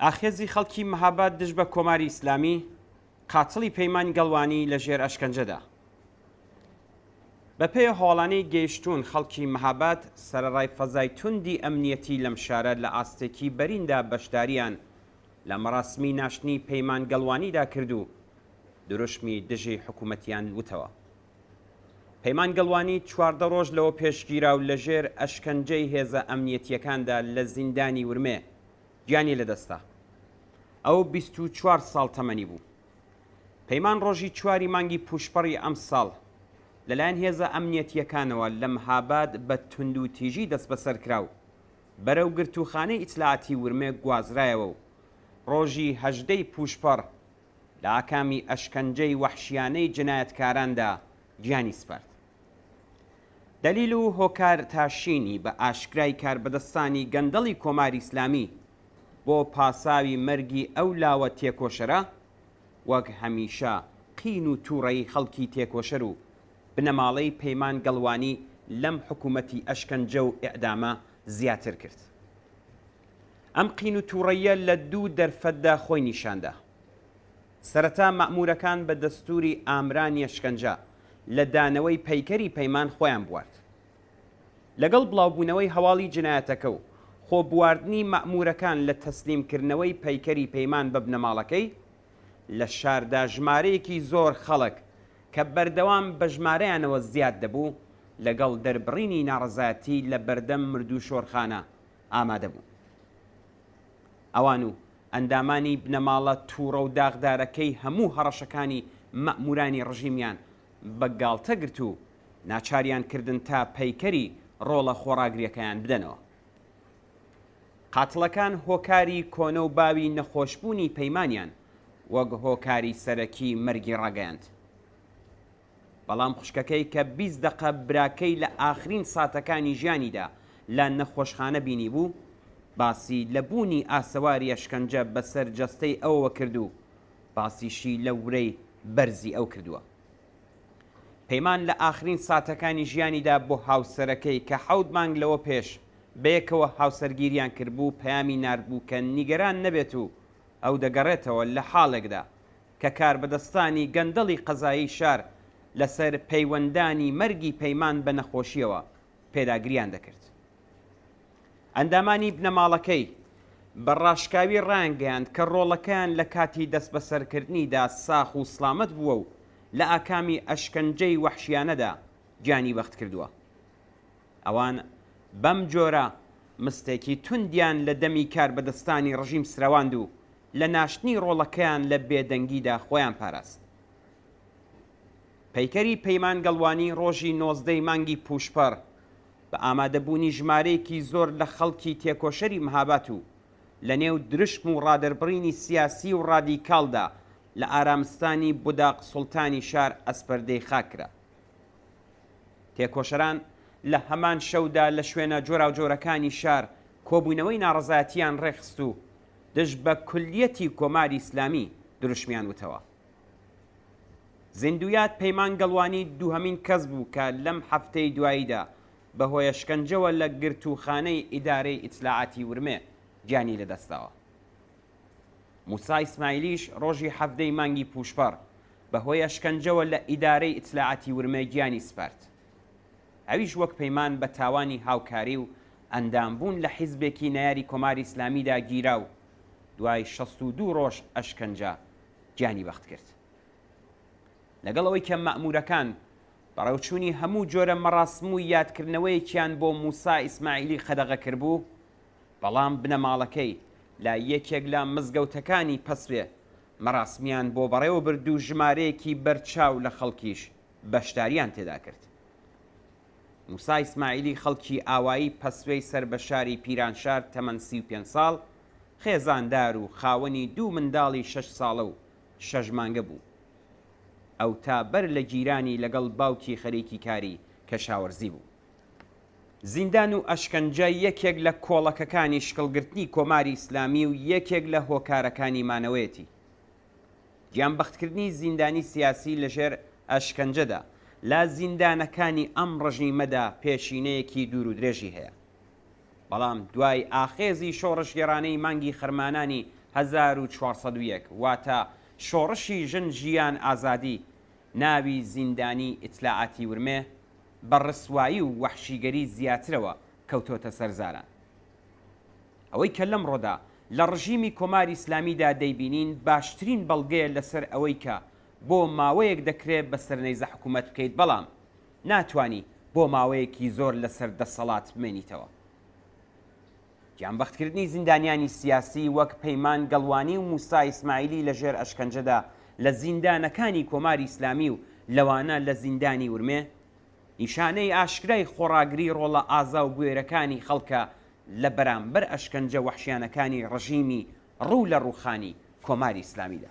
ئاخێزی خەڵکی مەهاباد دژ بە کۆماری ئیسلامی قاتڵی پەیمانی گەڵوانی لە ژێر ئەشکەنجەدا. بەپێ هۆڵانەی گەیشتوون خەڵکی مەهاباد سەرەڕای فەزای توندی ئەمنیەتی لەم شارە لە ئاستێکی بەریندا بەشداریان لە مەراسمی ناشتنی پەیمان گەڵوانیدا کرد و دروشمی دژی حکوومەتیان وتەوە. پەیمان گەڵوانی 14 ڕۆژ لەوە پێشگیرا و لە ژێر ئەشکەنجەی هێزە ئەمنیەتیەکاندا لە زیندانی ورمێ گیانی لەدەستا. ئەو 24 ساڵ تەمەنی بوو. پەیمان ڕۆژی 4 مانگی پوشپەڕی ئەم ساڵ لەلایەن هێزە ئەمنیەتیەکانەوە لە مەهاباد بە تونند و تیژی دەست بەسەر کراو بەرەو گرتوخانەی ئیتلاعاتی ورمێ گوازرایەوە و ڕۆژی 18 پوشپەڕ لە ئاکامی ئەشکەنجەی وەحشیانەی جنایەتکاراندا گیانی سپارد. دەلیل و هۆکار تاشینی بە ئاشکرای کاربەدەستانی گەندەڵی کۆماری ئیسلامی بۆ پاساوی مەرگی ئەو لاوە تێکۆشەرە وەک هەمیشە قین و تووڕەی خەڵکی تێکۆشەر و بنەماڵەی پەیمان گەڵوانی لەم حکوومەتی ئەشکەنجە و ئیعدامە زیاتر کرد. ئەم قین و تووڕەیە لە دوو دەرفەتدا خۆی نیشاندا. سەرەتا مەئمورەکان بە دەستوری ئامرانی ئەشکەنجە لە دانەوەی پەیکەری پەیمان خۆیان بوارد. لەگەڵ بڵاوبوونەوەی هەواڵی جنایەتەکە و خۆبواردنی مەئمورەکان لە تەسلیمکردنەوەی پەیکەری پەیمان بە بنەماڵەکەی لە شاردا ژمارەیەکی زۆر خەڵک کە بەردەوام بە ژمارەیانەوە زیاد دەبوو لەگەڵ دەربڕینی ناڕەزایەتی لە بەردەم مردوو شۆرخانە ئامادە بوو. ئەوان و ئەندامانی بنەماڵە تووڕە و داغدارەکەی هەموو هەڕەشەکانی مەئمورانی ڕژیمیان بەگاڵتە گرت و ناچاریان کردن تا پەیکەری ڕۆڵە خۆڕاگریەکەیان بدەنەوە. قاتڵەکان هۆکاری کۆنە و باوی نەخۆشبوونی پەیمانیان وەک هۆکاری سەرەکی مەرگی ڕاگەیاند. بەڵام خوشکەکەی کە 20 دقە براکەی لە ئاخرین ساتەکانی ژیانیدا لە نەخۆشخانە بینی بوو باسی لەبوونی ئاسەواری ئەشکەنجە بەسەر جەستەی ئەوەوە کرد و باسیشی لە ورەی بەرزی ئەو کردووە. پەیمان لە ئاخرین ساتەکانی ژیانیدا بۆ هاوسەرەکەی کە 7 مانگ لەوە پێش بەیەکەوە هاوسەرگیریان کردبوو پەیامی ناردبوو کە نیگەران نەبێت و ئەو دەگەڕێتەوە لە حاڵێکدا کە کاربەدەستانی گەندەڵی قەزایی شار لەسەر پەیوەندانی مەرگی پەیمان بە نەخۆشیەوە پێداگریان دەکرد. ئەندامانی بنەماڵەکەی بەڕاشکاوی ڕانگەیاند کە ڕۆڵەکەیان لە کاتی دەست بەسەرکردنیدا ساخ و سڵامەت بووە و لە ئاکامی ئەشکەنجەی وەحشیانەدا گیانی بەخت کردووە. ئەوان بەم جۆرە مستێکی توندیان لە دەمی کاربەدەستانی ڕژیم سرەواند و لە ناشتنی ڕۆڵەکەیان لە بێدەنگیدا خۆیان پاراست. پەیکەری پەیمان گەڵوانی ڕۆژی 19 مانگی پوشپەڕ بە ئامادەبوونی ژمارەیەکی زۆر لە خەڵکی تێکۆشەری مەهاباد و لە نێو درشم و ڕادەربڕینی سیاسی و ڕادیکاڵدا لە ئارامستانی بوداق سوڵتانی شار ئەسپەردەی خاکرا. تێکۆشەران لە هەمان شەودا لە شوێنە جۆراوجۆرەکانی شار کۆبوونەوەی ناڕەزایەتیان ڕێخست و دژ بە کولیەتی کۆماری ئیسلامی دروشمیان وتەوە. زیندویات پەیمان گەڵوانی دووهەمین کەس بوو کە لەم هەفتەی دواییدا بەهۆی ئەشکەنجەوە لە گرتوخانەی ئیدارەی ئیتلاعاتی ورمێ گیانی لەدەستاوە. موسا ئیسماعیلیش ڕۆژی 17 مانگی پوشپەڕ بەهۆی ئەشکەنجەوە لە ئیدارەی ئیتلاعاتی ورمێ گیانی سپارد. ئەویش وەک پەیمان بە تاوانی هاوکاری و ئەندامبوون لە حیزبێکی نەیاری کۆماری ئیسلامیدا گیرا و دوای 62 ڕۆژ ئەشکەنجە گیانی بەخت کرد. لەگەڵەوەی کە مەئمورەکان بەڕێوچوونی هەموو جۆرە مەڕاسم و یادکردنەوەیەکیان بۆ موسا ئیسماعیلی خەدەغە کردبوو، بەڵام بنەماڵەکەی لە یەکێک لە مزگەوتەکانی پەسوێ مەڕاسمیان بۆ بەڕێوە برد و ژمارەیەکی بەرچاو لە خەڵکیش بەشداریان تێدا کرد. موسا ئیسماعیلی خەڵکی ئاوایی پەسوێی سەر بە شاری پیرانشار تەمەن 35 ساڵ خێزاندار و خاوەنی 2 منداڵی 6 ساڵە و 6 مانگە بوو. ئەو تا بەر لە گیرانی لەگەڵ باوکی خەریکی کاری کەشاوەرزی بوو. زیندان و ئەشکەنجە یەکێک لە کۆڵەکەکانی شکڵگرتنی کۆماری ئیسلامی و یەکێک لە هۆکارەکانی مانەوەیەتی. گیانبەختکردنی زیندانی سیاسی لەژێر ئەشکەنجەدا لە زیندانەکانی ئەم ڕژیمەدا پێشینەیەکی دوور و درێژی هەیە. بەڵام دوای ئاخێزی شۆڕشگێڕانەی مانگی خەرمانانی 1401 واتە شۆڕشی ژن ژیان ئازادی ناوی زیندانی ئیتلاعاتی ورمێ بە ڕسوایی و وەحشیگەری زیاترەوە کەوتۆتە سەرزاران. ئەوەی کە لەم ڕۆدا لە ڕژیمی کۆماری ئیسلامیدا دەیبینین باشترین بەڵگەیە لەسەر ئەوەی کە بۆ ماوەیەک دەکرێت بە سەرنەیزە حکوومەت بکەیت بەڵام ناتوانی بۆ ماوەیەکی زۆر لەسەر دەسەڵات بمێنیتەوە. گیانبەختکردنی زیندانیانی سیاسی وەک پەیمان گەڵوانی و موسا ئیسماعیلی لەژێر ئەشکەنجەدا لە زیندانەکانی کۆماری ئیسلامی و لەوانە لە زیندانی ورمێ نیشانەی ئاشکرای خۆڕاگری ڕۆڵە ئازا و بوێرەکانی خەڵکە لە بەرامبەر ئەشکەنجە وەحشیانەکانی ڕژیمی ڕوو لە ڕووخانی کۆماری ئیسلامیدا.